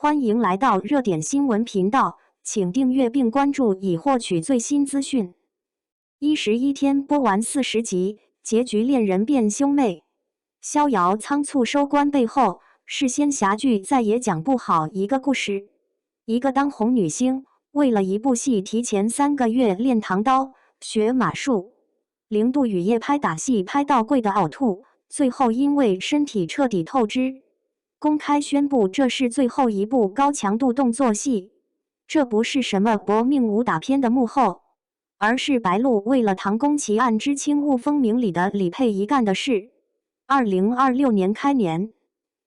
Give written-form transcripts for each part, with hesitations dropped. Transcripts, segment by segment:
欢迎来到热点新闻频道，请订阅并关注以获取最新资讯。11天播完40集，结局恋人变兄妹。逍遥仓促收官背后，是仙侠剧再也讲不好一个故事。一个当红女星，为了一部戏提前3个月练唐刀、学马术，0度雨夜拍打戏拍到跪得呕吐，最后因为身体彻底透支，公开宣布这是最后一部高强度动作戏。这不是什么搏命武打片的幕后，而是白鹿为了《唐宫奇案之轻雾峰明》里的李佩仪干的事。2026年开年，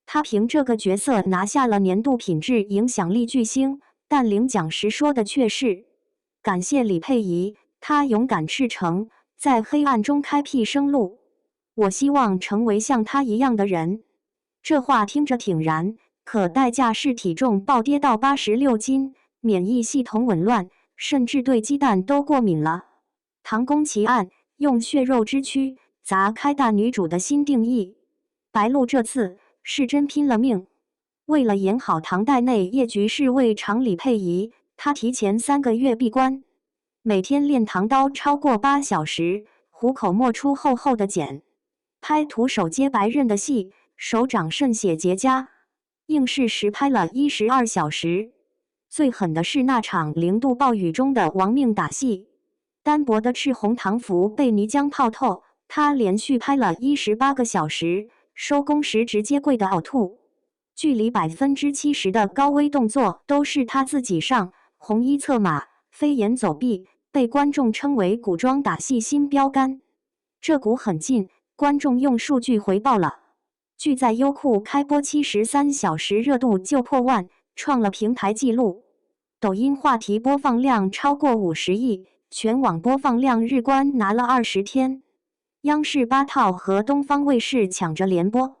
她凭这个角色拿下了年度品质影响力巨星，但领奖时说的却是：感谢李佩仪，她勇敢赤诚，在黑暗中开辟生路。我希望成为像她一样的人。这话听着挺燃，可代价是体重暴跌到86斤，免疫系统紊乱，甚至对鸡蛋都过敏了。唐宫奇案用血肉之躯砸开大女主的新定义。白鹿这次是真拼了命，为了演好唐代内夜局侍卫长李佩仪，她提前3个月闭关，每天练唐刀超过8小时，虎口磨出厚厚的茧。拍徒手接白刃的戏，手掌渗血结痂，硬是实拍了12小时。最狠的是那场0度暴雨中的亡命打戏，单薄的赤红唐服被泥浆泡透，他连续拍了18个小时，收工时直接跪得呕吐。距离70%的高危动作都是他自己上，红衣策马，飞檐走壁，被观众称为古装打戏新标杆。这股狠劲，观众用数据回报了。剧在优酷开播73小时热度就破万，创了平台纪录。抖音话题播放量超过50亿，全网播放量日冠拿了20天。央视8套和东方卫视抢着连播，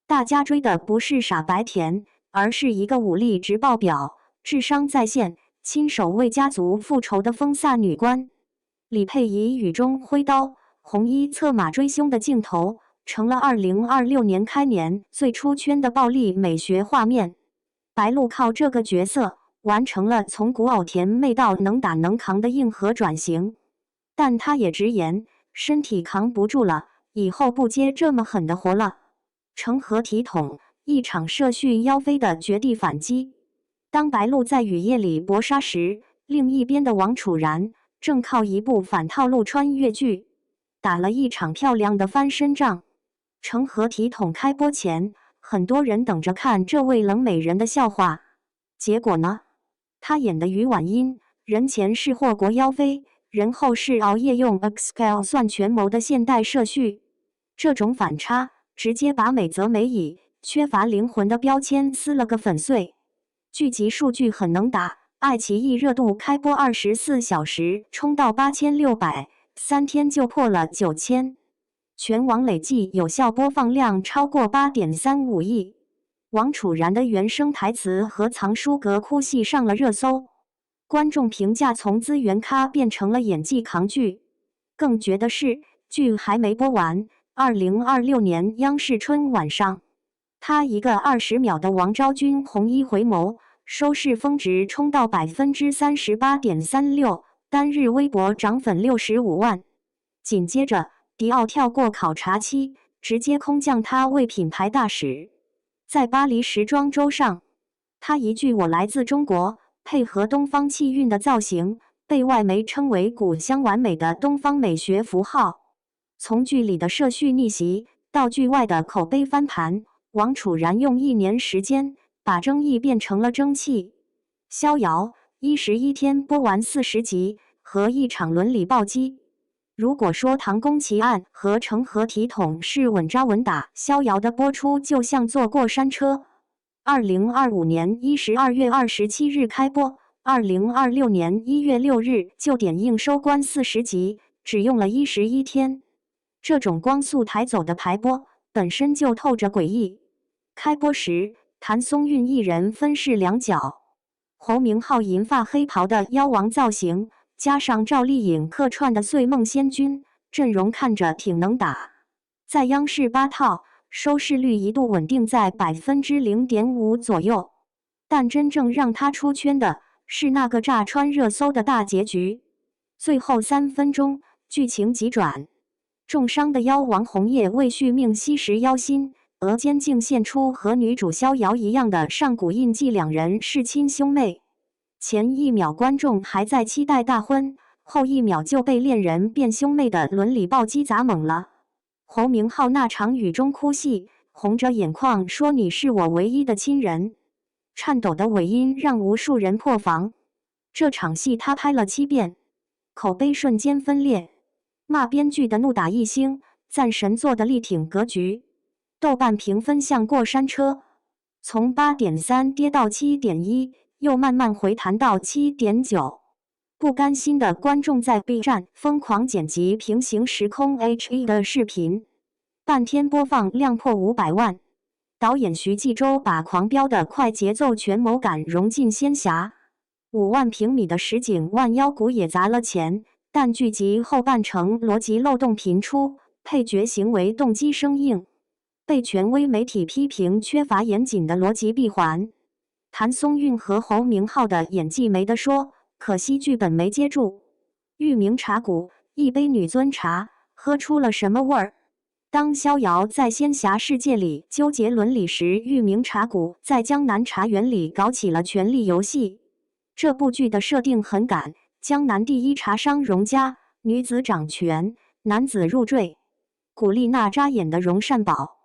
大家追的不是傻白甜，而是一个武力值爆表、智商在线、亲手为家族复仇的风飒女官。李佩仪雨中挥刀，红衣策马追凶的镜头，成了2026年开年最出圈的暴力美学画面。白鹿靠这个角色完成了从古偶甜妹到能打能扛的硬核转型，但她也直言身体扛不住了，以后不接这么狠的活了。成何体统，一场射训妖妃的绝地反击。当白鹿在雨夜里搏杀时，另一边的王楚然正靠一部反套路穿越剧打了一场漂亮的翻身仗。成何体统开播前，很多人等着看这位冷美人的笑话，结果呢？她演的于婉英，人前是祸国妖妃，人后是熬夜用 Excel 算权谋的现代社畜。这种反差，直接把美则美以缺乏灵魂的标签撕了个粉碎。剧集数据很能打，爱奇艺热度开播24小时冲到8600，3天就破了9000。全网累计有效播放量超过8.35亿。王楚然的原声台词和藏书阁哭戏上了热搜，观众评价从资源咖变成了演技扛剧。更绝的是，剧还没播完，2026年央视春晚上，他一个20秒的王昭君红衣回眸，收视峰值冲到38.36%，单日微博涨粉65万。紧接着，迪奥跳过考察期，直接空降他为品牌大使。在巴黎时装周上，他一句“我来自中国”，配合东方气韵的造型，被外媒称为古香完美的东方美学符号。从剧里的社畜逆袭到剧外的口碑翻盘，王楚然用1年时间把争议变成了争气。逍遥11天播完40集，和一场伦理暴击。如果说唐宫奇案和成何体统是稳扎稳打，逍遥的播出就像坐过山车。2025年12月27日开播，2026年1月6日就点映收官40集，只用了11天。这种光速抬走的排播本身就透着诡异。开播时，谭松韵一人分饰2角，侯明昊银发黑袍的妖王造型，加上赵丽颖客串的碎梦仙君，阵容看着挺能打。在央视8套，收视率一度稳定在0.5%左右。但真正让他出圈的是那个炸穿热搜的大结局。最后3分钟，剧情急转，重伤的妖王红叶为续命吸食妖心，额间竟现出和女主逍遥一样的上古印记，两人是亲兄妹。前一秒观众还在期待大婚，后一秒就被恋人变兄妹的伦理暴击砸懵了。侯明昊那场雨中哭戏，红着眼眶说你是我唯一的亲人，颤抖的尾音让无数人破防。这场戏他拍了7遍，口碑瞬间分裂，骂编剧的怒打一星，赞神作的力挺格局。豆瓣评分像过山车，从 8.3 跌到 7.1， 又慢慢回弹到 7.9。不甘心的观众在 B 站疯狂剪辑平行时空 HE 的视频，半天播放量破500万。导演徐纪周把狂飙的快节奏权谋感融进仙侠，5万平米的实景万妖谷也砸了钱，但剧集后半程逻辑漏洞频出，配角行为动机生硬，被权威媒体批评缺乏严谨的逻辑闭环。谭松韵和侯明昊的演技没得说，可惜剧本没接住。玉茗茶谷，一杯女尊茶，喝出了什么味儿？当逍遥在仙侠世界里纠结伦理时，玉茗茶谷在江南茶园里搞起了权力游戏。这部剧的设定很赶，江南第一茶商荣家，女子掌权，男子入赘。古力娜扎演的荣善宝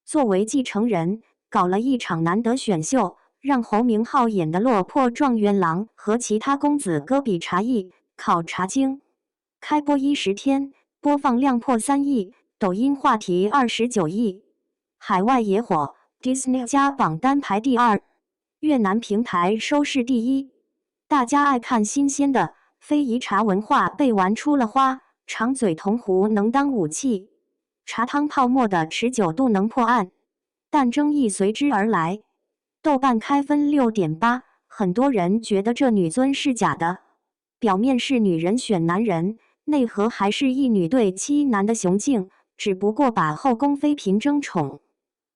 作为继承人，搞了一场难得选秀，让侯明昊演的落魄状元郎和其他公子哥比茶艺、考茶经。开播10天，播放量破3亿，抖音话题29亿，海外也火 ，Disney 加榜单排第2，越南平台收视第1。大家爱看新鲜的，非遗茶文化被玩出了花，长嘴铜壶能当武器，茶汤泡沫的持久度能破案，但争议随之而来。豆瓣开分6.8，很多人觉得这女尊是假的，表面是女人选男人，内核还是一女对7男的雄竞，只不过把后宫妃嫔争宠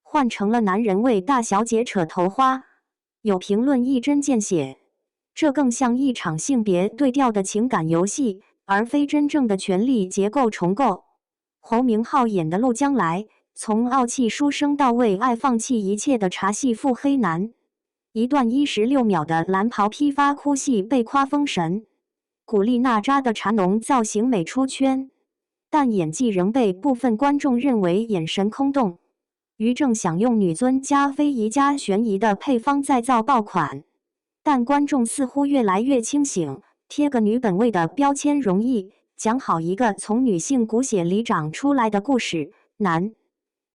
换成了男人为大小姐扯头花。有评论一针见血，这更像一场性别对调的情感游戏，而非真正的权力结构重构。侯明昊演的陆将来，从傲气书生到为爱放弃一切的茶戏腹黑男，一段16秒的蓝袍批发哭戏被夸封神。古力娜扎的茶农造型美出圈，但演技仍被部分观众认为眼神空洞。于正想用女尊加非遗加悬疑的配方再造爆款，但观众似乎越来越清醒，贴个女本位的标签容易，讲好一个从女性骨血里长出来的故事难。